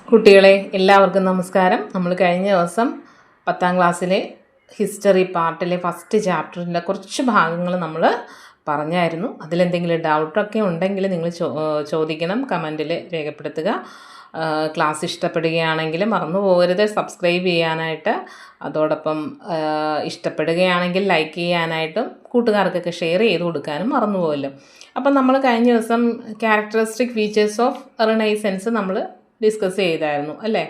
കുട്ടികളെ എല്ലാവർക്കും നമസ്കാരം. നമ്മൾ കഴിഞ്ഞ ദിവസം 10ാം ക്ലാസ്സിലെ ഹിസ്റ്ററി പാർട്ടിലെ ഫസ്റ്റ് ചാപ്റ്ററിൻ്റെ കുറച്ച് ഭാഗങ്ങൾ നമ്മൾ പറഞ്ഞായിരുന്നു. അതിലെന്തെങ്കിലും ഡൗട്ടൊക്കെ ഉണ്ടെങ്കിൽ നിങ്ങൾ ചോദിക്കണം, കമൻറ്റിൽ രേഖപ്പെടുത്തുക. ക്ലാസ് ഇഷ്ടപ്പെടുകയാണെങ്കിൽ മറന്നു പോകരുത് സബ്സ്ക്രൈബ് ചെയ്യാനായിട്ട്. അതോടൊപ്പം ഇഷ്ടപ്പെടുകയാണെങ്കിൽ ലൈക്ക് ചെയ്യാനായിട്ടും കൂട്ടുകാർക്കൊക്കെ ഷെയർ ചെയ്ത് കൊടുക്കാനും മറന്നു പോകല്ലോ. അപ്പം നമ്മൾ കഴിഞ്ഞ ദിവസം ക്യാരക്ടറിസ്റ്റിക് ഫീച്ചേഴ്സ് ഓഫ് റിനൈസൻസ് നമ്മൾ ഡിസ്കസ് ചെയ്തായിരുന്നു അല്ലേ.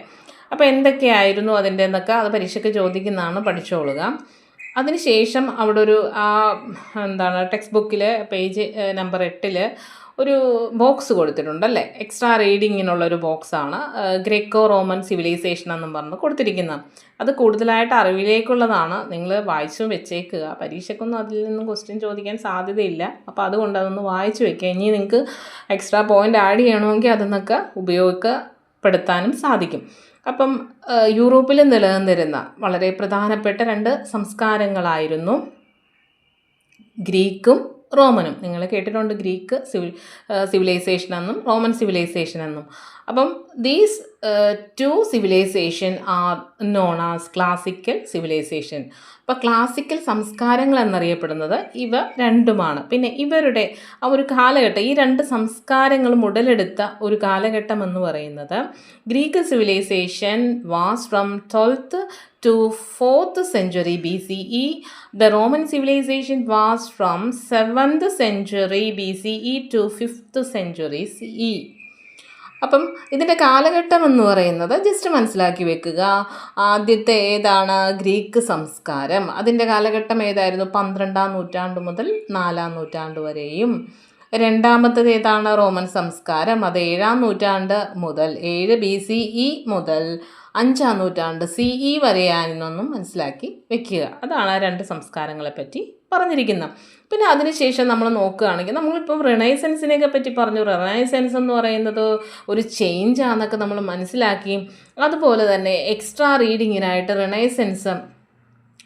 അപ്പോൾ എന്തൊക്കെയായിരുന്നു അതിൻ്റെ എന്നൊക്കെ അത് പരീക്ഷയ്ക്ക് ചോദിക്കുന്നതാണ്, പഠിച്ചോളുക. അതിനുശേഷം അവിടെ ഒരു ടെക്സ്റ്റ് ബുക്കിൽ പേജ് നമ്പർ 8 ഒരു ബോക്സ് കൊടുത്തിട്ടുണ്ടല്ലേ. എക്സ്ട്രാ റീഡിങ്ങിനുള്ളൊരു ബോക്സാണ് ഗ്രേക്കോ റോമൻ സിവിലൈസേഷൻ എന്നും പറഞ്ഞ് കൊടുത്തിരിക്കുന്നത്. അത് കൂടുതലായിട്ട് അറിവിലേക്കുള്ളതാണ്. നിങ്ങൾ വായിച്ചും വെച്ചേക്കുക. പരീക്ഷയ്ക്കൊന്നും അതിൽ നിന്നും ക്വസ്റ്റ്യൻ ചോദിക്കാൻ സാധ്യതയില്ല. അപ്പോൾ അതുകൊണ്ട് അതൊന്ന് വായിച്ചു വെക്കുക. ഇനി നിങ്ങൾക്ക് എക്സ്ട്രാ പോയിൻ്റ് ആഡ് ചെയ്യണമെങ്കിൽ അതൊന്നൊക്കെ ഉപയോഗപ്പെടുത്താനും സാധിക്കും. അപ്പം യൂറോപ്പിൽ നിലനിന്നിരുന്ന വളരെ പ്രധാനപ്പെട്ട 2 സംസ്കാരങ്ങളായിരുന്നു ഗ്രീക്കും റോമനും. നിങ്ങൾ കേട്ടിട്ടുണ്ട് ഗ്രീക്ക് സിവിലൈസേഷൻ എന്നും റോമൻ സിവിലൈസേഷൻ എന്നും. അപ്പം these 2 civilisation are known as classical civilisation. അപ്പോൾ ക്ലാസിക്കൽ സംസ്കാരങ്ങൾ എന്നറിയപ്പെടുന്നത് ഇവ രണ്ടുമാണ്. പിന്നെ ഇവരുടെ ആ ഒരു കാലഘട്ടം, ഈ 2 സംസ്കാരങ്ങൾ ഉടലെടുത്ത ഒരു കാലഘട്ടം എന്ന് പറയുന്നത് Greek civilisation was from 12th to 4th century BCE. The Roman civilization was from 7th century BCE to 5th century CE. അപ്പം ഇതിൻ്റെ കാലഘട്ടം എന്ന് പറയുന്നത് ജസ്റ്റ് മനസ്സിലാക്കി വെക്കുക. ആദ്യത്തെ ഏതാണ്? ഗ്രീക്ക് സംസ്കാരം. അതിൻ്റെ കാലഘട്ടം ഏതായിരുന്നു? 12ാം നൂറ്റാണ്ട് മുതൽ 4ാം നൂറ്റാണ്ട് വരെയും. രണ്ടാമത്തേത് ഏതാണ്? റോമൻ സംസ്കാരം. അത് 7ാം നൂറ്റാണ്ട് മുതൽ 7 BCE മുതൽ 5ാം നൂറ്റാണ്ട് CE വരെയാണെന്നൊന്നും മനസ്സിലാക്കി വെക്കുക. അതാണ് ആ 2 സംസ്കാരങ്ങളെപ്പറ്റി പറഞ്ഞിരിക്കുന്നത്. പിന്നെ അതിനുശേഷം നമ്മൾ നോക്കുകയാണെങ്കിൽ നമ്മളിപ്പം റിനൈസൻസിനെയൊക്കെ പറ്റി പറഞ്ഞു. റിനൈസൻസ് എന്ന് പറയുന്നത് ഒരു ചേഞ്ചാണെന്നൊക്കെ നമ്മൾ മനസ്സിലാക്കി. അതുപോലെ തന്നെ എക്സ്ട്രാ റീഡിങ്ങിനായിട്ട് റിനൈസൻസ്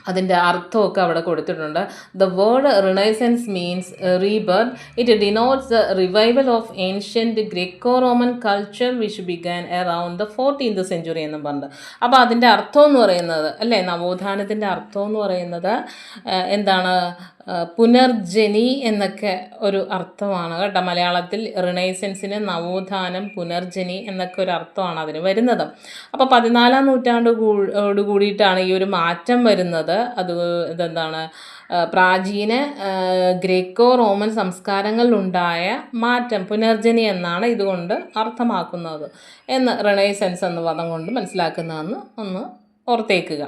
അതിൻ്റെ അർത്ഥമൊക്കെ അവിടെ കൊടുത്തിട്ടുണ്ട്. The word renaissance means rebirth. It denotes the revival of ancient Greco Roman culture which began around the 14th century എന്നും പറഞ്ഞത്. അപ്പോൾ അതിൻ്റെ അർത്ഥം എന്ന് പറയുന്നത് അല്ലേ, നവോത്ഥാനത്തിൻ്റെ അർത്ഥം എന്ന് പറയുന്നത് എന്താണ്? പുനർജനി എന്നൊക്കെ ഒരു അർത്ഥമാണ് കേട്ടോ. മലയാളത്തിൽ റിനൈസൻസിന് നവോത്ഥാനം, പുനർജനി എന്നൊക്കെ ഒരു അർത്ഥമാണ് അതിന് വരുന്നത്. അപ്പോൾ 14ാം നൂറ്റാണ്ടോട് കൂടിയിട്ടാണ് ഈ ഒരു മാറ്റം വരുന്നത്. ഇതെന്താണ്? പ്രാചീന ഗ്രേക്കോ റോമൻ സംസ്കാരങ്ങളിലുണ്ടായ മാറ്റം, പുനർജനി എന്നാണ് ഇതുകൊണ്ട് അർത്ഥമാക്കുന്നത് എന്ന് റിനൈസൻസ് എന്ന പദം കൊണ്ട് മനസ്സിലാക്കുന്നതെന്ന് ഒന്ന് ഓർത്തേക്കുക.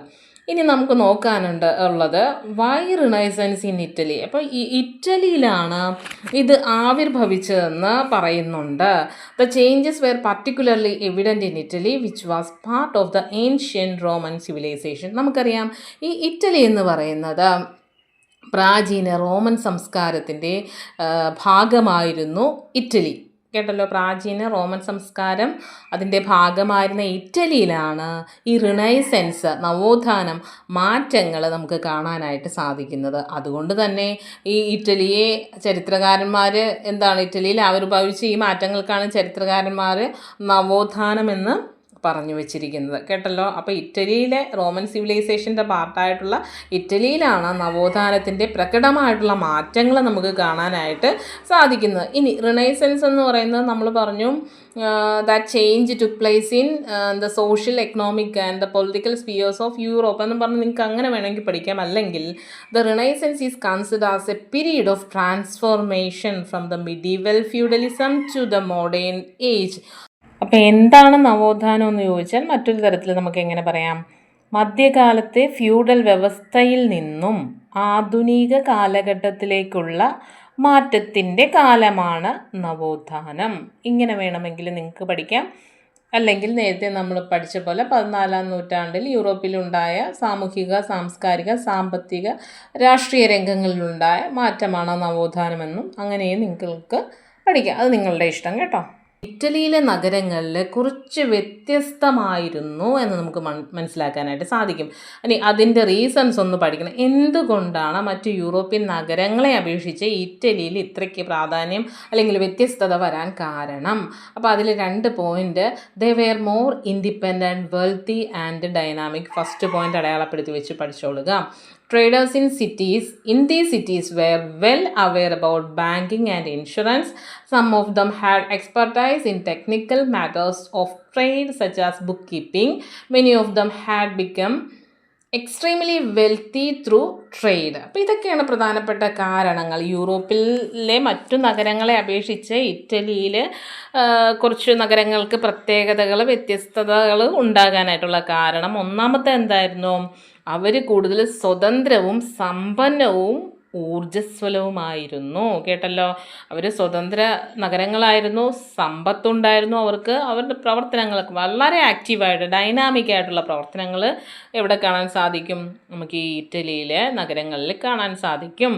ഇനി നമുക്ക് നോക്കാനുള്ളത് വൈ റിനൈസൻസ് ഇൻ ഇറ്റലി. അപ്പോൾ ഈ ഇറ്റലിയിലാണ് ഇത് ആവിർഭവിച്ചതെന്ന് പറയുന്നുണ്ട്. The changes were particularly evident in Italy which was part of the ancient Roman civilisation. നമുക്കറിയാം ഈ ഇറ്റലി എന്ന് പറയുന്നത് പ്രാചീന റോമൻ സംസ്കാരത്തിൻ്റെ ഭാഗമായിരുന്നു ഇറ്റലി. കേട്ടല്ലോ, പ്രാചീന റോമൻ സംസ്കാരം അതിൻ്റെ ഭാഗമായിരുന്ന ഇറ്റലിയിലാണ് ഈ റിനൈസൻസ്, നവോത്ഥാനം, മാറ്റങ്ങൾ നമുക്ക് കാണാനായിട്ട് സാധിക്കുന്നത്. അതുകൊണ്ട് തന്നെ ഈ ഇറ്റലിയെ ചരിത്രകാരന്മാർ ഇറ്റലിയിൽ ആവിർഭവിച്ച ഈ മാറ്റങ്ങൾക്കാണ് ചരിത്രകാരന്മാർ നവോത്ഥാനമെന്ന് പറഞ്ഞു വെച്ചിരിക്കുന്നത്. കേട്ടല്ലോ. അപ്പോൾ ഇറ്റലിയിലെ റോമൻ സിവിലൈസേഷൻ്റെ പാർട്ടായിട്ടുള്ള ഇറ്റലിയിലാണ് നവോത്ഥാനത്തിൻ്റെ പ്രകടമായിട്ടുള്ള മാറ്റങ്ങൾ നമുക്ക് കാണാനായിട്ട് സാധിക്കുന്നത്. ഇനി റിനൈസൻസ് എന്ന് പറയുന്നത് നമ്മൾ പറഞ്ഞു that change took place in the social, economic and the political spheres of Europe എന്ന് പറഞ്ഞ് നിങ്ങൾക്ക് അങ്ങനെ വേണമെങ്കിൽ പഠിക്കാം. അല്ലെങ്കിൽ the Renaissance is considered as a period of transformation from the medieval feudalism to the modern age. അപ്പോൾ എന്താണ് നവോത്ഥാനം എന്ന് ചോദിച്ചാൽ മറ്റൊരു തരത്തിൽ നമുക്ക് എങ്ങനെ പറയാം? മധ്യകാലത്തെ ഫ്യൂഡൽ വ്യവസ്ഥയിൽ നിന്നും ആധുനിക കാലഘട്ടത്തിലേക്കുള്ള മാറ്റത്തിൻ്റെ കാലമാണ് നവോത്ഥാനം. ഇങ്ങനെ വേണമെങ്കിൽ നിങ്ങൾക്ക് പഠിക്കാം. അല്ലെങ്കിൽ നേരത്തെ നമ്മൾ പഠിച്ച പോലെ 14ാം നൂറ്റാണ്ടിൽ യൂറോപ്പിലുണ്ടായ സാമൂഹിക, സാംസ്കാരിക, സാമ്പത്തിക, രാഷ്ട്രീയ രംഗങ്ങളിലുണ്ടായ മാറ്റമാണ് നവോത്ഥാനമെന്നും അങ്ങനെയും നിങ്ങൾക്ക് പഠിക്കാം. അത് നിങ്ങളുടെ ഇഷ്ടം കേട്ടോ. ഇറ്റലിയിലെ നഗരങ്ങളിൽ കുറച്ച് വ്യത്യസ്തമായിരുന്നു എന്ന് നമുക്ക് മനസ്സിലാക്കാനായിട്ട് സാധിക്കും. ഇനി അതിൻ്റെ റീസൺസ് ഒന്ന് പഠിക്കണം. എന്തുകൊണ്ടാണ് മറ്റ് യൂറോപ്യൻ നഗരങ്ങളെ അപേക്ഷിച്ച് ഇറ്റലിയിൽ ഇത്രയ്ക്ക് പ്രാധാന്യം അല്ലെങ്കിൽ വ്യത്യസ്തത വരാൻ കാരണം? അപ്പോൾ അതിൽ 2 point. They were more independent, wealthy and dynamic. First point അടയാളപ്പെടുത്തി വെച്ച് പഠിച്ചോളുക. Traders in these cities were well aware about banking and insurance. Some of them had expertise in technical matters of trade such as bookkeeping. Many of them had become extremely wealthy through trade. അപ്പോൾ ഇതൊക്കെയാണ് പ്രധാനപ്പെട്ട കാരണങ്ങൾ. യൂറോപ്പിലെ മറ്റു നഗരങ്ങളെ അപേക്ഷിച്ച് ഇറ്റലിയിൽ കുറച്ച് നഗരങ്ങൾക്ക് പ്രത്യേകതകൾ, വ്യത്യസ്തതകൾ ഉണ്ടാകാനായിട്ടുള്ള കാരണം. ഒന്നാമത്തെ എന്തായിരുന്നു? അവർ കൂടുതൽ സ്വതന്ത്രവും സമ്പന്നവും ഊർജ്ജസ്വലവുമായിരുന്നു. കേട്ടല്ലോ, അവർ സ്വതന്ത്ര നഗരങ്ങളായിരുന്നു, സമ്പത്തുണ്ടായിരുന്നു അവർക്ക്. അവരുടെ പ്രവർത്തനങ്ങളൊക്കെ വളരെ ആക്റ്റീവായിട്ട് ഡൈനാമിക് ആയിട്ടുള്ള പ്രവർത്തനങ്ങൾ എവിടെ കാണാൻ സാധിക്കും? നമുക്ക് ഈ ഇറ്റലിയിലെ നഗരങ്ങളിൽ കാണാൻ സാധിക്കും.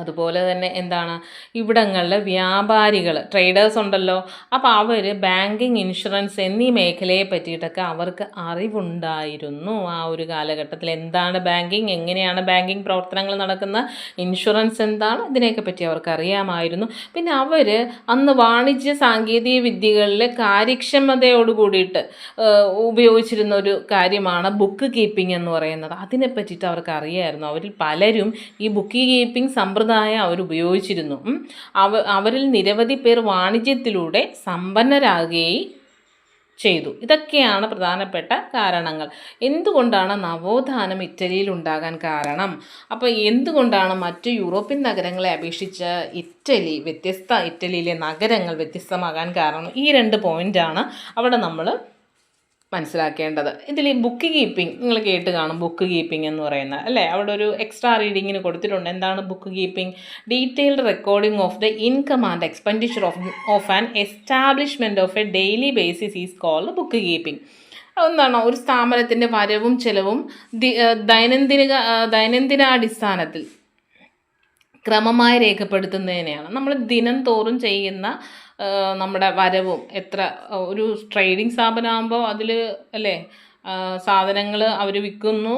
അതുപോലെ തന്നെ എന്താണ്, ഇവിടങ്ങളിൽ വ്യാപാരികൾ, ട്രേഡേഴ്സ് ഉണ്ടല്ലോ, അപ്പോൾ അവർ ബാങ്കിങ്, ഇൻഷുറൻസ് എന്നീ മേഖലയെ പറ്റിയിട്ടൊക്കെ അവർക്ക് അറിവുണ്ടായിരുന്നു ആ ഒരു കാലഘട്ടത്തിൽ. എന്താണ് ബാങ്കിങ്, എങ്ങനെയാണ് ബാങ്കിങ് പ്രവർത്തനങ്ങൾ നടക്കുന്നത്, ഇൻഷുറൻസ് എന്താണ്, ഇതിനെയൊക്കെ പറ്റി അവർക്ക് അറിയാമായിരുന്നു. പിന്നെ അവർ അന്ന് വാണിജ്യ സാങ്കേതിക വിദ്യകളിൽ കാര്യക്ഷമതയോട് കൂടിയിട്ട് ഉപയോഗിച്ചിരുന്ന ഒരു കാര്യമാണ് ബുക്ക് കീപ്പിംഗ് എന്ന് പറയുന്നത്. അതിനെ പറ്റിയിട്ട് അവർക്ക് അറിയാമായിരുന്നു. അവരിൽ പലരും ഈ ബുക്ക് കീപ്പിംഗ് സമ്പ്രദായം അവർ ഉപയോഗിച്ചിരുന്നു. അവരിൽ നിരവധി പേർ വാണിജ്യത്തിലൂടെ സമ്പന്നരാകുകയും ചെയ്തു. ഇതൊക്കെയാണ് പ്രധാനപ്പെട്ട കാരണങ്ങൾ. എന്തുകൊണ്ടാണ് നവോത്ഥാനം ഇറ്റലിയിൽ ഉണ്ടാകാൻ കാരണം? അപ്പോൾ എന്തുകൊണ്ടാണ് മറ്റു യൂറോപ്യൻ നഗരങ്ങളെ അപേക്ഷിച്ച് ഇറ്റലിയിലെ നഗരങ്ങൾ വ്യത്യസ്തമാകാൻ കാരണം? ഈ 2 പോയിൻ്റാണ് അവിടെ നമ്മൾ മനസ്സിലാക്കേണ്ടത്. ഇതിൽ ബുക്ക് കീപ്പിംഗ് നിങ്ങൾ കേട്ട് കാണും. ബുക്ക് കീപ്പിംഗ് എന്ന് പറയുന്നത് അല്ലേ, അവിടെ ഒരു എക്സ്ട്രാ റീഡിങ്ങിന് കൊടുത്തിട്ടുണ്ട്. എന്താണ് book keeping? Detailed recording of the income and expenditure of an establishment of a daily basis is called book keeping. അതെന്താണ്? ഒരു സ്ഥാപനത്തിൻ്റെ വരവും ചെലവും ദൈനംദിനാടിസ്ഥാനത്തിൽ ക്രമമായി രേഖപ്പെടുത്തുന്നതിനെയാണ് നമ്മൾ ദിനം തോറും ചെയ്യുന്ന നമ്മുടെ വരവും. എത്ര ഒരു ട്രേഡിംഗ് സ്ഥാപനമാകുമ്പോൾ അതിൽ അല്ലേ സാധനങ്ങൾ അവർ വിൽക്കുന്നു,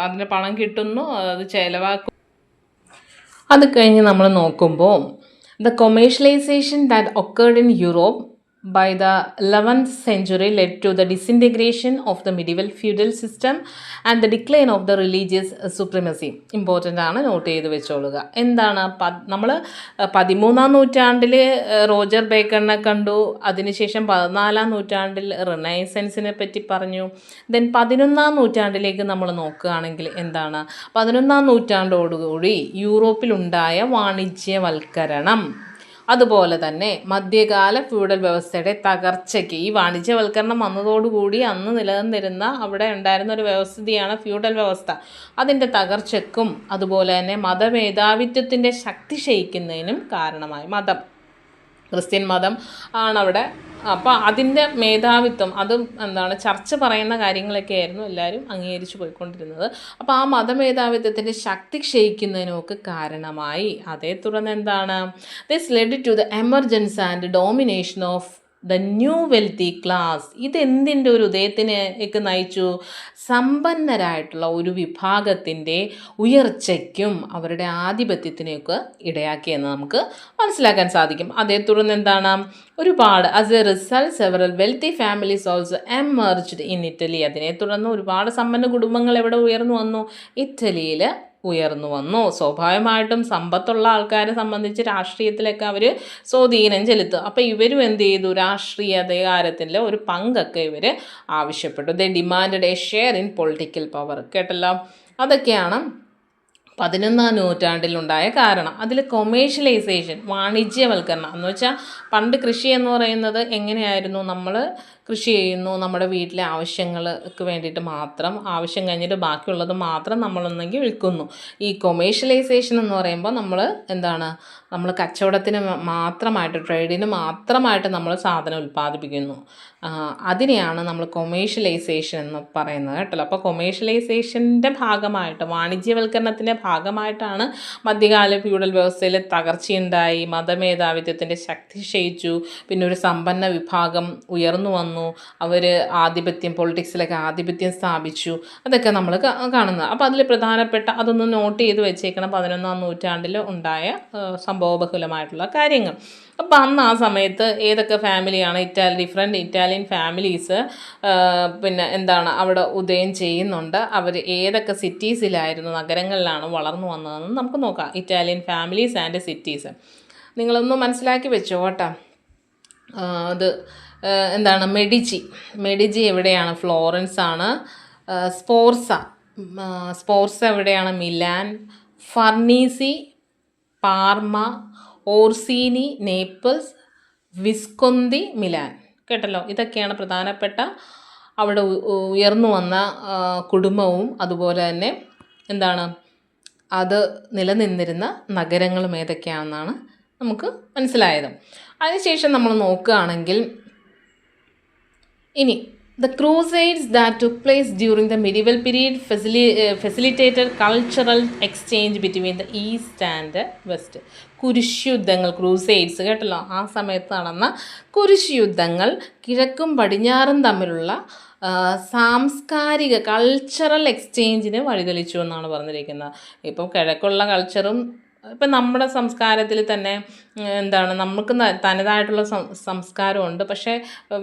അതിന് പണം കിട്ടുന്നു, അത് ചിലവാക്കും. അത് കഴിഞ്ഞ് നമ്മൾ നോക്കുമ്പോൾ the commercialisation that occurred in Europe by the 11th century led to the disintegration of the medieval feudal system and the decline of the religious supremacy. Important ആണ്, നോട്ട് ചെയ്ത് വെച്ചോളുക. എന്താണ് നമ്മൾ 13-ാം നൂറ്റാണ്ടിൽ റോജർ ബേക്കറിനെ കണ്ടു. അതിനുശേഷം 14-ാം നൂറ്റാണ്ടിൽ റിനൈസൻസിനെ പറ്റി പറഞ്ഞു. ദെൻ 11-ാം നൂറ്റാണ്ടിലേക്ക് നമ്മൾ നോക്കുകയാണെങ്കിൽ എന്താണ്? 11-ാം നൂറ്റാണ്ടോടുകൂടി യൂറോപ്പിലുണ്ടായ വാണിജ്യവൽക്കരണം, അതുപോലെ തന്നെ മധ്യകാല ഫ്യൂഡൽ വ്യവസ്ഥയുടെ തകർച്ചയ്ക്ക്, ഈ വാണിജ്യവൽക്കരണം വന്നതോടുകൂടി അന്ന് നിലനിന്നിരുന്ന അവിടെ ഉണ്ടായിരുന്ന ഒരു വ്യവസ്ഥയാണ് ഫ്യൂഡൽ വ്യവസ്ഥ, അതിൻ്റെ തകർച്ചയ്ക്കും അതുപോലെ തന്നെ മതമേധാവിത്വത്തിൻ്റെ ശക്തി ക്ഷയിക്കുന്നതിനും കാരണമായി. ക്രിസ്ത്യൻ മതം ആണവിടെ. അപ്പോൾ അതിൻ്റെ മേധാവിത്വം, അതും എന്താണ് ചർച്ച പറയുന്ന കാര്യങ്ങളൊക്കെ ആയിരുന്നു എല്ലാവരും അംഗീകരിച്ച് പോയിക്കൊണ്ടിരുന്നത്. അപ്പോൾ ആ മതമേധാവിത്വത്തിൻ്റെ ശക്തി ക്ഷയിക്കുന്നതിനൊക്കെ കാരണമായി. അതേ തുടർന്ന് എന്താണ്? This led to the emergence and domination of the new wealthy class. ഇതെന്തിൻ്റെ ഒരു ഉദയത്തിനേക്ക് നയിച്ചു? സമ്പന്നരായിട്ടുള്ള ഒരു വിഭാഗത്തിൻ്റെ ഉയർച്ചയ്ക്കും അവരുടെ ആധിപത്യത്തിനൊക്കെ ഇടയാക്കിയെന്ന് നമുക്ക് മനസ്സിലാക്കാൻ സാധിക്കും. അതേ തുടർന്ന് എന്താണ്? ഒരുപാട് as A result several wealthy families also emerged in Italy. അതിനെ തുടർന്ന് ഒരുപാട് സമ്പന്ന കുടുംബങ്ങൾ എവിടെ ഉയർന്നു വന്നു? ഇറ്റലിയിൽ ഉയർന്നു വന്നു. സ്വാഭാവികമായിട്ടും സമ്പത്തുള്ള ആൾക്കാരെ സംബന്ധിച്ച് രാഷ്ട്രീയത്തിലൊക്കെ അവർ സ്വാധീനം ചെലുത്തും. അപ്പോൾ ഇവരും എന്ത് ചെയ്തു? രാഷ്ട്രീയ അധികാരത്തിൽ ഒരു പങ്കൊക്കെ ഇവർ ആവശ്യപ്പെട്ടു. They demanded a share in political power. കേട്ടല്ലോ, അതൊക്കെയാണ് 11-ാം നൂറ്റാണ്ടിലുണ്ടായ കാരണം. അതിൽ കൊമേഴ്ഷ്യലൈസേഷൻ, വാണിജ്യവൽക്കരണം എന്ന് വെച്ചാൽ പണ്ട് കൃഷി എന്ന് പറയുന്നത് എങ്ങനെയായിരുന്നു? നമ്മൾ കൃഷി ചെയ്യുന്നു, നമ്മുടെ വീട്ടിലെ ആവശ്യങ്ങൾക്ക് വേണ്ടിയിട്ട് മാത്രം, ആവശ്യം കഴിഞ്ഞിട്ട് ബാക്കിയുള്ളത് മാത്രം നമ്മളൊന്നെങ്കിൽ വിൽക്കുന്നു. ഈ കൊമേഴ്ഷ്യലൈസേഷൻ എന്ന് പറയുമ്പോൾ നമ്മൾ കച്ചവടത്തിന് മാത്രമായിട്ട്, ട്രേഡിന് മാത്രമായിട്ട് നമ്മൾ സാധനം ഉൽപ്പാദിപ്പിക്കുന്നു. അതിനെയാണ് നമ്മൾ കൊമേഴ്ഷ്യലൈസേഷൻ എന്ന് പറയുന്നത് കേട്ടല്ലോ. അപ്പോൾ കൊമേഴ്ഷ്യലൈസേഷൻ്റെ ഭാഗമായിട്ട്, വാണിജ്യവൽക്കരണത്തിൻ്റെ ഭാഗമായിട്ടാണ് മധ്യകാല ഫ്യൂഡൽ വ്യവസ്ഥയിൽ തകർച്ചയുണ്ടായി, മതമേധാവിത്വത്തിൻ്റെ ശക്തി ക്ഷയിച്ചു, പിന്നെ ഒരു സമ്പന്ന വിഭാഗം ഉയർന്നു വന്നു, അവർ പൊളിറ്റിക്സിലൊക്കെ ആധിപത്യം സ്ഥാപിച്ചു. അതൊക്കെ നമ്മൾ കാണുന്നത്. അപ്പോൾ അതിൽ പ്രധാനപ്പെട്ട അതൊന്ന് നോട്ട് ചെയ്ത് വെച്ചേക്കണം, 11-ാം നൂറ്റാണ്ടിൽ ഉണ്ടായ സംഭവബഹുലമായിട്ടുള്ള കാര്യങ്ങൾ. അപ്പോൾ അന്ന് ആ സമയത്ത് ഏതൊക്കെ ഫാമിലിയാണ് ഡിഫറെൻറ്റ് ഇറ്റാലിയൻ ഫാമിലീസ് പിന്നെ എന്താണ് അവിടെ ഉദയം ചെയ്യുന്നുണ്ട്, അവർ ഏതൊക്കെ സിറ്റീസിലായിരുന്നു, നഗരങ്ങളിലാണ് വളർന്നു വന്നതെന്ന് നമുക്ക് നോക്കാം. ഇറ്റാലിയൻ ഫാമിലീസ് ആൻഡ് സിറ്റീസ് നിങ്ങളൊന്ന് മനസ്സിലാക്കി വെച്ചോ കേട്ടോ. അത് എന്താണ് മെഡിജി എവിടെയാണ്? ഫ്ലോറൻസ് ആണ്. സ്പോർസ എവിടെയാണ്? മിലാൻ. ഫർണീസി പാർമ. ഓർസീനി നേപ്പിൾസ്. വിസ്കൊന്തി മിലാൻ. കേട്ടല്ലോ, ഇതൊക്കെയാണ് പ്രധാനപ്പെട്ട അവിടെ ഉയർന്നു വന്ന കുടുംബവും അതുപോലെ തന്നെ എന്താണ് അത് നിലനിന്നിരുന്ന നഗരങ്ങളും ഏതൊക്കെയാണെന്നാണ് നമുക്ക് മനസ്സിലായത്. അതിനുശേഷം നമ്മൾ നോക്കുകയാണെങ്കിൽ ഇനി the crusades that took place during the medieval period facilitated cultural exchange between the east and west. കുരിശുയുദ്ധങ്ങൾ, ക്രൂസൈഡ്സ് കേട്ടല്ലോ, ആ സമയത്ത് നടന്ന കുരിശുയുദ്ധങ്ങൾ കിഴക്കും പടിഞ്ഞാറും തമ്മിലുള്ള സാംസ്കാരിക കൾച്ചറൽ എക്സ്ചേഞ്ചിന് വഴിതെളിച്ചു എന്നാണ് പറഞ്ഞിരിക്കുന്നത്. ഇപ്പം കിഴക്കുള്ള കൾച്ചറും ഇപ്പം നമ്മുടെ സംസ്കാരത്തിൽ തന്നെ എന്താണ് നമുക്ക് തനതായിട്ടുള്ള സംസ്കാരമുണ്ട്. പക്ഷേ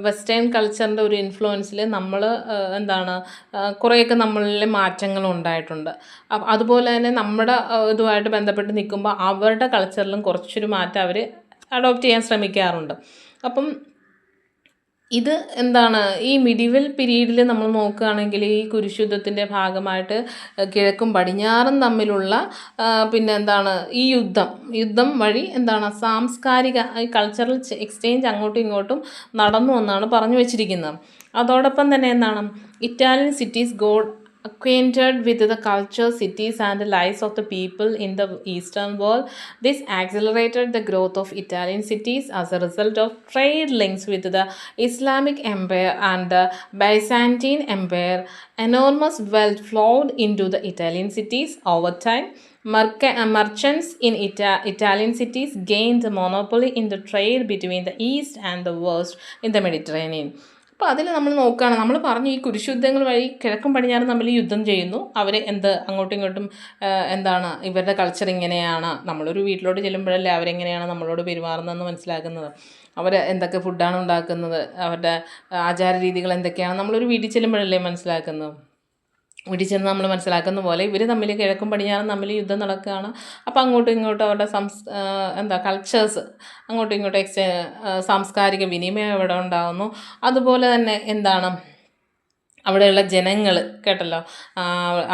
വെസ്റ്റേൺ കൾച്ചറിൻ്റെ ഒരു ഇൻഫ്ലുവൻസിൽ നമ്മൾ എന്താണ് കുറേയൊക്കെ നമ്മളിൽ മാറ്റങ്ങളും ഉണ്ടായിട്ടുണ്ട്. അതുപോലെ തന്നെ നമ്മുടെ ഇതുമായിട്ട് ബന്ധപ്പെട്ട് നിൽക്കുമ്പോൾ അവരുടെ കൾച്ചറിലും കുറച്ചൊരു മാറ്റം അവർ അഡോപ്റ്റ് ചെയ്യാൻ ശ്രമിക്കാറുണ്ട്. അപ്പം ഇത് എന്താണ് ഈ മിഡിവൽ പീരീഡിൽ നമ്മൾ നോക്കുകയാണെങ്കിൽ ഈ കുരിശുദ്ധത്തിൻ്റെ ഭാഗമായിട്ട് കിഴക്കും പടിഞ്ഞാറും തമ്മിലുള്ള പിന്നെ എന്താണ് ഈ യുദ്ധം വഴി എന്താണ് സാംസ്കാരിക ഈ കൾച്ചറൽ എക്സ്ചേഞ്ച് അങ്ങോട്ടും ഇങ്ങോട്ടും നടന്നു എന്നാണ് പറഞ്ഞു വെച്ചിരിക്കുന്നത്. അതോടൊപ്പം തന്നെ എന്താണ് Italian cities God acquainted with the culture, cities and the lives of the people in the Eastern world. This accelerated the growth of Italian cities as a result of trade links with the Islamic Empire and the Byzantine Empire. Enormous wealth flowed into the Italian cities over time. Merchants in Italian cities gained a monopoly in the trade between the East and the West in the Mediterranean. അപ്പോൾ അതിൽ നമ്മൾ നോക്കുകയാണ്, നമ്മൾ പറഞ്ഞു ഈ കുരിശുദ്ധങ്ങൾ വഴി കിഴക്കും പടിഞ്ഞാറും തമ്മിൽ യുദ്ധം ചെയ്യുന്നു. അവർ അങ്ങോട്ടും ഇങ്ങോട്ടും എന്താണ് ഇവരുടെ കൾച്ചർ ഇങ്ങനെയാണ്. നമ്മളൊരു വീട്ടിലോട്ട് ചെല്ലുമ്പോഴല്ലേ അവരെങ്ങനെയാണ് നമ്മളോട് പെരുമാറുന്നതെന്ന് മനസ്സിലാക്കുന്നത്. അവർ എന്തൊക്കെ ഫുഡാണ് ഉണ്ടാക്കുന്നത്, അവരുടെ ആചാര രീതികൾ എന്തൊക്കെയാണ് നമ്മളൊരു വീട്ടിൽ ചെല്ലുമ്പോഴല്ലേ മനസ്സിലാക്കുന്നത്. വീട്ടിൽ ചെന്ന് നമ്മൾ മനസ്സിലാക്കുന്ന പോലെ ഇവർ തമ്മിൽ കിഴക്കും പടിഞ്ഞാറും തമ്മിൽ യുദ്ധം നടക്കുകയാണ്. അപ്പോൾ അങ്ങോട്ടും ഇങ്ങോട്ടും അവരുടെ കൾച്ചേഴ്സ് അങ്ങോട്ടും ഇങ്ങോട്ടും സാംസ്കാരിക വിനിമയം ഇവിടെ ഉണ്ടാകുന്നു. അതുപോലെ തന്നെ എന്താണ് അവിടെയുള്ള ജനങ്ങൾ കേട്ടല്ലോ,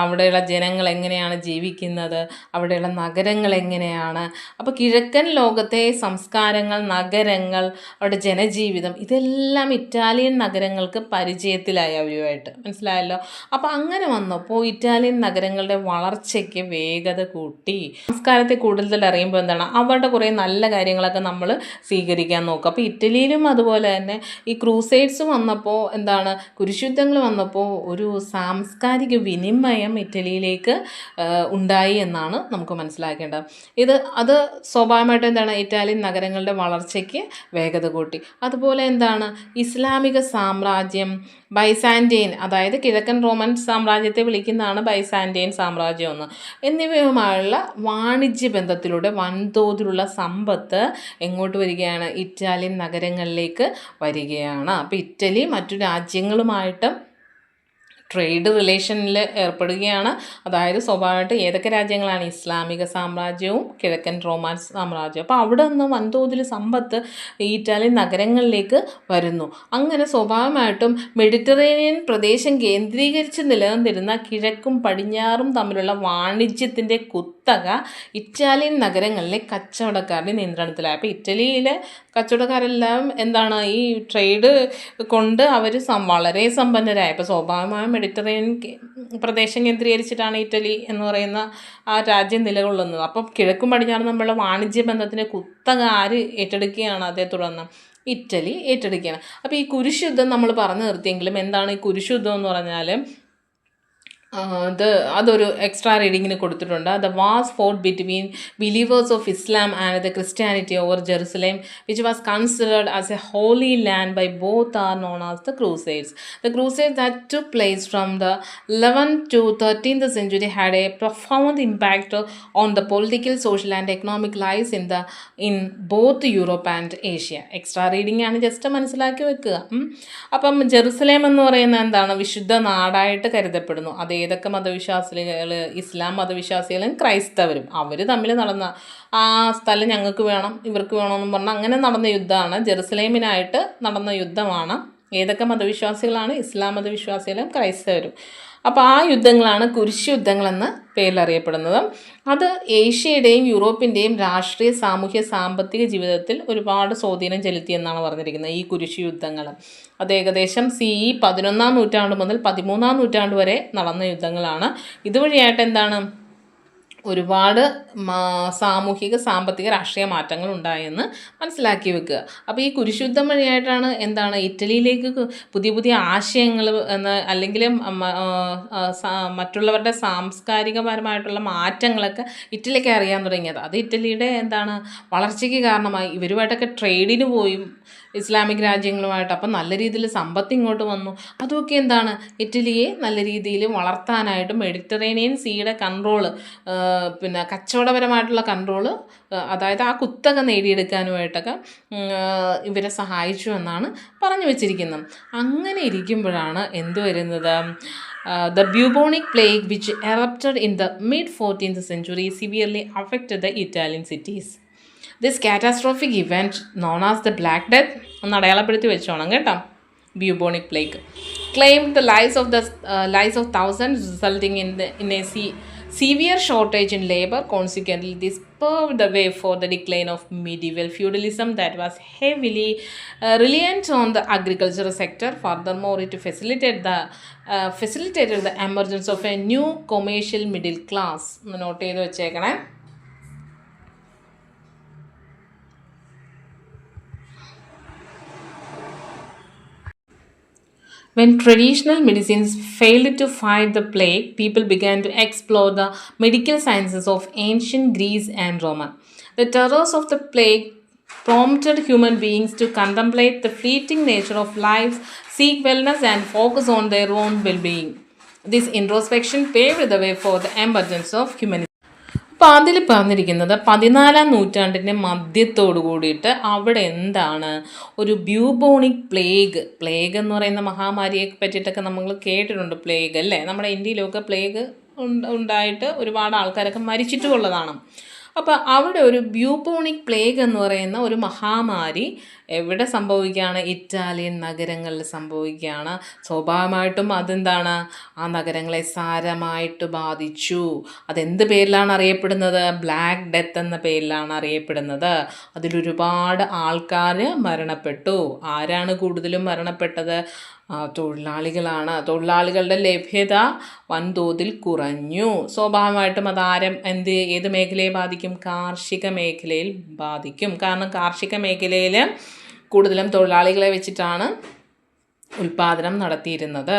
അവിടെയുള്ള ജനങ്ങൾ എങ്ങനെയാണ് ജീവിക്കുന്നത്, അവിടെയുള്ള നഗരങ്ങൾ എങ്ങനെയാണ്. അപ്പോൾ കിഴക്കൻ ലോകത്തെ സംസ്കാരങ്ങൾ, നഗരങ്ങൾ, അവിടെ ജനജീവിതം ഇതെല്ലാം ഇറ്റാലിയൻ നഗരങ്ങൾക്ക് പരിചയത്തിലായി അവരുമായിട്ട്, മനസ്സിലായല്ലോ. അപ്പോൾ അങ്ങനെ വന്നപ്പോൾ ഇറ്റാലിയൻ നഗരങ്ങളുടെ വളർച്ചയ്ക്ക് വേഗത കൂട്ടി. സംസ്കാരത്തെ കൂടുതൽ അറിയുമ്പോൾ എന്താണ് അവരുടെ കുറേ നല്ല കാര്യങ്ങളൊക്കെ നമ്മൾ സ്വീകരിക്കാൻ നോക്കും. അപ്പോൾ ഇറ്റലിയിലും അതുപോലെ തന്നെ ഈ ക്രൂസൈഡ്സ് വന്നപ്പോൾ എന്താണ് കുരിശുദ്ധങ്ങൾ വന്നപ്പോൾ ഒരു സാംസ്കാരിക വിനിമയം ഇറ്റലിയിലേക്ക് ഉണ്ടായി എന്നാണ് നമുക്ക് മനസ്സിലാക്കേണ്ടത്. അത് സ്വാഭാവികമായിട്ടും എന്താണ് ഇറ്റാലിയൻ നഗരങ്ങളുടെ വളർച്ചയ്ക്ക് വേഗത കൂട്ടി. അതുപോലെ എന്താണ് ഇസ്ലാമിക സാമ്രാജ്യം, ബൈസാൻറ്റൈൻ, അതായത് കിഴക്കൻ റോമൻ സാമ്രാജ്യത്തെ വിളിക്കുന്നതാണ് ബൈസാൻറ്റൈൻ സാമ്രാജ്യം എന്ന്, എന്നിവയുമായുള്ള വാണിജ്യ ബന്ധത്തിലൂടെ വൻതോതിലുള്ള സമ്പത്ത് എങ്ങോട്ട് വരികയാണ്? ഇറ്റാലിയൻ നഗരങ്ങളിലേക്ക് വരികയാണ്. അപ്പോൾ ഇറ്റലി മറ്റു രാജ്യങ്ങളുമായിട്ട് ട്രേഡ് റിലേഷനിൽ ഏർപ്പെടുകയാണ്. അതായത് സ്വാഭാവികമായിട്ട് ഏതൊക്കെ രാജ്യങ്ങളാണ്? ഇസ്ലാമിക സാമ്രാജ്യവും കിഴക്കൻ റോമൻ സാമ്രാജ്യവും. അപ്പോൾ അവിടെ നിന്ന് വൻതോതിൽ സമ്പത്ത് ഈ ഇറ്റാലിയൻ നഗരങ്ങളിലേക്ക് വരുന്നു. അങ്ങനെ സ്വാഭാവികമായിട്ടും മെഡിറ്ററേനിയൻ പ്രദേശം കേന്ദ്രീകരിച്ച് നിലനിന്നിരുന്ന കിഴക്കും പടിഞ്ഞാറും തമ്മിലുള്ള വാണിജ്യത്തിൻ്റെ കുത്തക ഇറ്റാലിയൻ നഗരങ്ങളിലെ കച്ചവടക്കാരുടെ നിയന്ത്രണത്തിലായി. അപ്പോൾ ഇറ്റലിയിലെ കച്ചവടക്കാരെല്ലാം എന്താണ് ഈ ട്രേഡ് കൊണ്ട് അവർ വളരെ സമ്പന്നരായി. അപ്പോൾ സ്വാഭാവികമായും മെഡിറ്ററേനിയൻ പ്രദേശം കേന്ദ്രീകരിച്ചിട്ടാണ് ഇറ്റലി എന്ന് പറയുന്ന ആ രാജ്യം നിലകൊള്ളുന്നത്. അപ്പം കിഴക്കും പടിഞ്ഞാറും തമ്മിലുള്ള വാണിജ്യ ബന്ധത്തിന് കുത്തക ആര് ഏറ്റെടുക്കുകയാണ്? അതേ തുടർന്ന് ഇറ്റലി ഏറ്റെടുക്കുകയാണ്. അപ്പോൾ ഈ കുരിശുദ്ധം നമ്മൾ പറഞ്ഞു നിർത്തിയെങ്കിലും എന്താണ് ഈ കുരിശുദ്ധം എന്ന് പറഞ്ഞാൽ അത് അതൊരു എക്സ്ട്രാ റീഡിങ്ങിന് കൊടുത്തിട്ടുണ്ട്. The was fought between believers of Islam and the Christianity over Jerusalem which was considered as a holy land by both are known as the crusades. The crusades that took place from the 11th to 13th century had a profound impact on the political, social and economic lives in both Europe and Asia. Extra reading ആണ്, just മനസ്സിലാക്കി വെക്കുക. അപ്പം Jerusalem എന്ന് പറയുന്നത് എന്താണ്? വിശുദ്ധ നാടായിട്ട് കരുതപ്പെടുന്നു. അത് ഏതൊക്കെ മതവിശ്വാസികൾ? ഇസ്ലാം മതവിശ്വാസികളും ക്രൈസ്തവരും അവർ തമ്മിൽ നടന്ന ആ സ്ഥലം ഞങ്ങൾക്ക് വേണം ഇവർക്ക് വേണമെന്നും പറഞ്ഞാൽ അങ്ങനെ നടന്ന യുദ്ധമാണ്. ജെറുസലേമിനായിട്ട് നടന്ന യുദ്ധമാണ്. ഏതൊക്കെ മതവിശ്വാസികളാണ്? ഇസ്ലാം മതവിശ്വാസികളും ക്രൈസ്തവരും. അപ്പോൾ ആ യുദ്ധങ്ങളാണ് കുരിശ് യുദ്ധങ്ങളെന്ന് പേരിലറിയപ്പെടുന്നത്. അത് ഏഷ്യയുടെയും യൂറോപ്പിൻ്റെയും രാഷ്ട്രീയ, സാമൂഹ്യ, സാമ്പത്തിക ജീവിതത്തിൽ ഒരുപാട് സ്വാധീനം ചെലുത്തിയെന്നാണ് പറഞ്ഞിരിക്കുന്നത് ഈ കുരിശ് യുദ്ധങ്ങൾ. അത് ഏകദേശം CE 11-ാം നൂറ്റാണ്ട് മുതൽ 13-ാം നൂറ്റാണ്ട് വരെ നടന്ന യുദ്ധങ്ങളാണ്. ഇതുവഴിയായിട്ട് എന്താണ്? ഒരുപാട് സാമൂഹിക, സാമ്പത്തിക, രാഷ്ട്രീയ മാറ്റങ്ങൾ ഉണ്ടായെന്ന് മനസ്സിലാക്കി വെക്കുക. അപ്പോൾ ഈ കുരിശുദ്ധം വഴിയായിട്ടാണ് എന്താണ് ഇറ്റലിയിലേക്ക് പുതിയ പുതിയ ആശയങ്ങൾ അല്ലെങ്കിൽ മറ്റുള്ളവരുടെ സാംസ്കാരികപരമായിട്ടുള്ള മാറ്റങ്ങളൊക്കെ ഇറ്റലിക്ക് അറിയാൻ തുടങ്ങിയത്. അത് ഇറ്റലിയുടെ എന്താണ് വളർച്ചയ്ക്ക് കാരണമായി. ഇവരുമായിട്ടൊക്കെ ട്രേഡിന് പോയി ഇസ്ലാമിക് രാജ്യങ്ങളുമായിട്ട്. അപ്പം നല്ല രീതിയിൽ സമ്പത്ത് ഇങ്ങോട്ട് വന്നു. അതൊക്കെ എന്താണ് ഇറ്റലിയെ നല്ല രീതിയിൽ വളർത്താനായിട്ടും മെഡിറ്ററേനിയൻ സീയുടെ കൺട്രോള്, പിന്നെ കച്ചവടപരമായിട്ടുള്ള കൺട്രോള്, അതായത് ആ കുത്തക നേടിയെടുക്കാനുമായിട്ടൊക്കെ ഇവരെ സഹായിച്ചു എന്നാണ് പറഞ്ഞു വെച്ചിരിക്കുന്നത്. അങ്ങനെ ഇരിക്കുമ്പോഴാണ് എന്ത് വരുന്നത്? The bubonic plague which erupted in the mid-14th century severely affected the Italian cities. This catastrophic event known as the Black Death ഒന്ന് അടയാളപ്പെടുത്തി വെച്ചോണം കേട്ടോ. Bubonic plague claimed the lives of thousands, resulting in a severe shortage in labor. Consequently, this paved the way for the decline of medieval feudalism that was heavily reliant on the agricultural sector. Furthermore, it facilitated the emergence of a new commercial middle class. Note ചെയ്ത് വെച്ചേക്കണേ. When traditional medicines failed to fight the plague, people began to explore the medical sciences of ancient Greece and Rome. The terrors of the plague prompted human beings to contemplate the fleeting nature of life, seek wellness, and focus on their own well-being. This introspection paved the way for the emergence of humanism. അപ്പോൾ അതിൽ പറഞ്ഞിരിക്കുന്നത് 14-ാം നൂറ്റാണ്ടിൻ്റെ മധ്യത്തോടു കൂടിയിട്ട് അവിടെ എന്താണ് ഒരു bubonic plague എന്ന് പറയുന്ന മഹാമാരിയെ പറ്റിയിട്ടൊക്കെ നമ്മൾ കേട്ടിട്ടുണ്ട്. പ്ലേഗ് അല്ലേ? നമ്മുടെ ഇന്ത്യയിലൊക്കെ പ്ലേഗ് ഉണ്ടായിട്ട് ഒരുപാട് ആൾക്കാരൊക്കെ മരിച്ചിട്ടുമുള്ളതാണ്. അപ്പോൾ അവിടെ ഒരു ബ്യൂബോണിക് പ്ലേഗ് എന്ന് പറയുന്ന ഒരു മഹാമാരി എവിടെ സംഭവിക്കുകയാണ്? ഇറ്റാലിയൻ നഗരങ്ങളിൽ സംഭവിക്കുകയാണ്. സ്വാഭാവികമായിട്ടും അതെന്താണ്? ആ നഗരങ്ങളെ സാരമായിട്ട് ബാധിച്ചു. അതെന്ത് പേരിലാണ് അറിയപ്പെടുന്നത്? ബ്ലാക്ക് ഡെത്ത് എന്ന പേരിലാണ് അറിയപ്പെടുന്നത്. അതിലൊരുപാട് ആൾക്കാർ മരണപ്പെട്ടു. ആരാണ് കൂടുതലും മരണപ്പെട്ടത്? തൊഴിലാളികളാണ്. തൊഴിലാളികളുടെ ലഭ്യത വൻതോതിൽ കുറഞ്ഞു. സ്വാഭാവികമായിട്ടും അതാരം ഏത് മേഖലയെ ബാധിക്കും? കാർഷിക മേഖലയിൽ ബാധിക്കും. കാരണം കാർഷിക മേഖലയിൽ കൂടുതലും തൊഴിലാളികളെ വെച്ചിട്ടാണ് ഉൽപ്പാദനം നടത്തിയിരുന്നത്.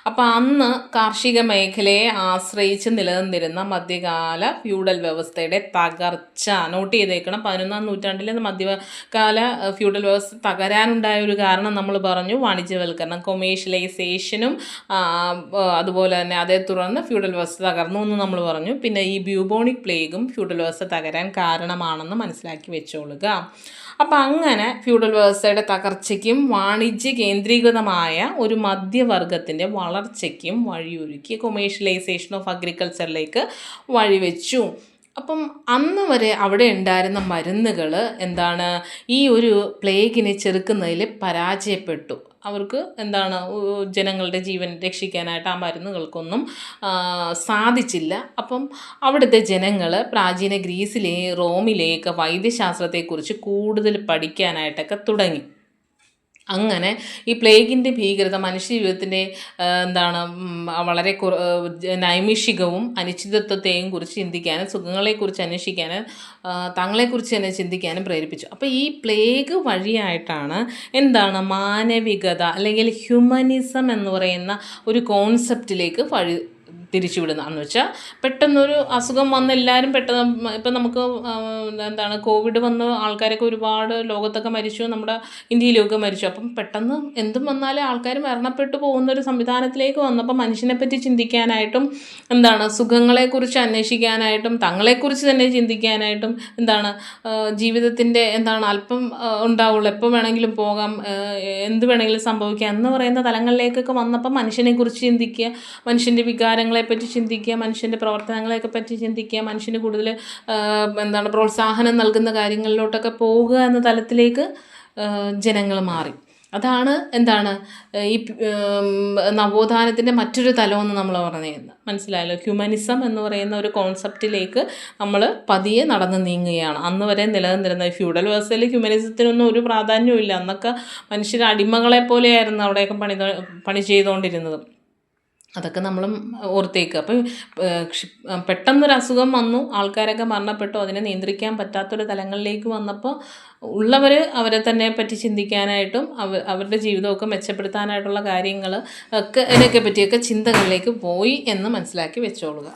അപ്പോൾ അന്ന് കാർഷിക മേഖലയെ ആശ്രയിച്ച് നിലനിന്നിരുന്ന മധ്യകാല ഫ്യൂഡൽ വ്യവസ്ഥയുടെ തകർച്ച നോട്ട് ചെയ്തേക്കണം. 11-ാം നൂറ്റാണ്ടിലെ മധ്യകാല ഫ്യൂഡൽ വ്യവസ്ഥ തകരാനുണ്ടായ ഒരു കാരണം നമ്മൾ പറഞ്ഞു, വാണിജ്യവൽക്കരണം, കൊമേഴ്ഷ്യലൈസേഷനും അതുപോലെ തന്നെ അതേ തുടർന്ന് ഫ്യൂഡൽ വ്യവസ്ഥ തകർന്നു എന്ന് നമ്മൾ പറഞ്ഞു. പിന്നെ ഈ ബ്യൂബോണിക് പ്ലേഗും ഫ്യൂഡൽ വ്യവസ്ഥ തകരാൻ കാരണമാണെന്ന് മനസ്സിലാക്കി വെച്ചോളുക. അപ്പം അങ്ങനെ ഫ്യൂഡൽ വ്യവസ്ഥയുടെ തകർച്ചയ്ക്കും വാണിജ്യ കേന്ദ്രീകൃതമായ ഒരു മധ്യവർഗത്തിൻ്റെ വളർച്ചയ്ക്കും വഴിയൊരുക്കി കൊമേഴ്ഷ്യലൈസേഷൻ ഓഫ് അഗ്രികൾച്ചറിലേക്ക് വഴിവെച്ചു. അപ്പം അന്ന് വരെ അവിടെ ഉണ്ടായിരുന്ന മരുന്നുകൾ എന്താണ് ഈ ഒരു പ്ലേഗിനെ ചെറുക്കുന്നതിൽ പരാജയപ്പെട്ടു. അവർക്ക് എന്താണ് ജനങ്ങളുടെ ജീവൻ രക്ഷിക്കാനായിട്ട് ആ മരുന്നുകൾക്കൊന്നും സാധിച്ചില്ല. അപ്പം അവിടുത്തെ ജനങ്ങൾ പ്രാചീന റോമിലേക്ക് വൈദ്യശാസ്ത്രത്തെക്കുറിച്ച് കൂടുതൽ പഠിക്കാനായിട്ടൊക്കെ തുടങ്ങി. അങ്ങനെ ഈ പ്ലേഗിൻ്റെ ഭീകരത മനുഷ്യജീവിതത്തിൻ്റെ വളരെ നൈമിഷികവും അനിശ്ചിതത്വത്തെയും കുറിച്ച് ചിന്തിക്കാനും സുഖങ്ങളെക്കുറിച്ച് അന്വേഷിക്കാനും തങ്ങളെക്കുറിച്ച് തന്നെ ചിന്തിക്കാനും പ്രേരിപ്പിച്ചു. അപ്പോൾ ഈ പ്ലേഗ് വഴിയായിട്ടാണ് മാനവികത അല്ലെങ്കിൽ ഹ്യൂമനിസം എന്ന് പറയുന്ന ഒരു കോൺസെപ്റ്റിലേക്ക് തിരിച്ചുവിടുന്നത്. എന്ന് വെച്ചാൽ പെട്ടെന്നൊരു അസുഖം വന്ന് എല്ലാവരും പെട്ടെന്ന് ഇപ്പം നമുക്ക് എന്താണ് കോവിഡ് വന്ന് ആൾക്കാരൊക്കെ ഒരുപാട് ലോകത്തൊക്കെ മരിച്ചു, നമ്മുടെ ഇന്ത്യയിലൊക്കെ മരിച്ചു. അപ്പം പെട്ടെന്ന് എന്തും വന്നാലും ആൾക്കാർ മരണപ്പെട്ടു പോകുന്നൊരു സംവിധാനത്തിലേക്ക് വന്നപ്പോൾ മനുഷ്യനെപ്പറ്റി ചിന്തിക്കാനായിട്ടും എന്താണ് സുഖങ്ങളെക്കുറിച്ച് അന്വേഷിക്കാനായിട്ടും തങ്ങളെക്കുറിച്ച് തന്നെ ചിന്തിക്കാനായിട്ടും എന്താണ് ജീവിതത്തിൻ്റെ എന്താണ് അല്പം ഉണ്ടാവുള്ളൂ, എപ്പോൾ വേണമെങ്കിലും പോകാം, എന്ത് വേണമെങ്കിലും സംഭവിക്കാം എന്ന് പറയുന്ന തലങ്ങളിലേക്കൊക്കെ വന്നപ്പോൾ മനുഷ്യനെക്കുറിച്ച് ചിന്തിക്കുക, മനുഷ്യൻ്റെ വികാരങ്ങളെപ്പറ്റി ചിന്തിക്കുക, മനുഷ്യൻ്റെ പ്രവർത്തനങ്ങളെയൊക്കെ പറ്റി ചിന്തിക്കുക, മനുഷ്യന് കൂടുതൽ എന്താണ് പ്രോത്സാഹനം നൽകുന്ന കാര്യങ്ങളിലോട്ടൊക്കെ പോവുക എന്ന തലത്തിലേക്ക് ജനങ്ങൾ മാറി. അതാണ് എന്താണ് ഈ നവോത്ഥാനത്തിൻ്റെ മറ്റൊരു തലമെന്ന് നമ്മൾ പറഞ്ഞിരുന്നത്. മനസ്സിലായല്ലോ? ഹ്യൂമനിസം എന്ന് പറയുന്ന ഒരു കോൺസെപ്റ്റിലേക്ക് നമ്മൾ പതിയെ നടന്ന് നീങ്ങുകയാണ്. അന്ന് വരെ നിലനിന്നിരുന്ന ഫ്യൂഡൽ വ്യവസ്ഥയിൽ ഹ്യൂമനിസത്തിനൊന്നും ഒരു പ്രാധാന്യവും ഇല്ല. അന്നൊക്കെ മനുഷ്യർ അടിമകളെ പോലെയായിരുന്നു അവിടെയൊക്കെ പണി ചെയ്തുകൊണ്ടിരുന്നത്. അതൊക്കെ നമ്മളും ഓർത്തേക്കുക. അപ്പം പെട്ടെന്നൊരു അസുഖം വന്നു, ആൾക്കാരൊക്കെ മരണപ്പെട്ടു, അതിനെ നിയന്ത്രിക്കാൻ പറ്റാത്തൊരു തലങ്ങളിലേക്ക് വന്നപ്പോൾ ഉള്ളവർ അവരെ തന്നെ പറ്റി ചിന്തിക്കാനായിട്ടും അവരുടെ ജീവിതമൊക്കെ മെച്ചപ്പെടുത്താനായിട്ടുള്ള കാര്യങ്ങൾ ഒക്കെ ഇതിനൊക്കെ പറ്റിയൊക്കെ ചിന്തകളിലേക്ക് പോയി എന്ന് മനസ്സിലാക്കി വെച്ചോളുക.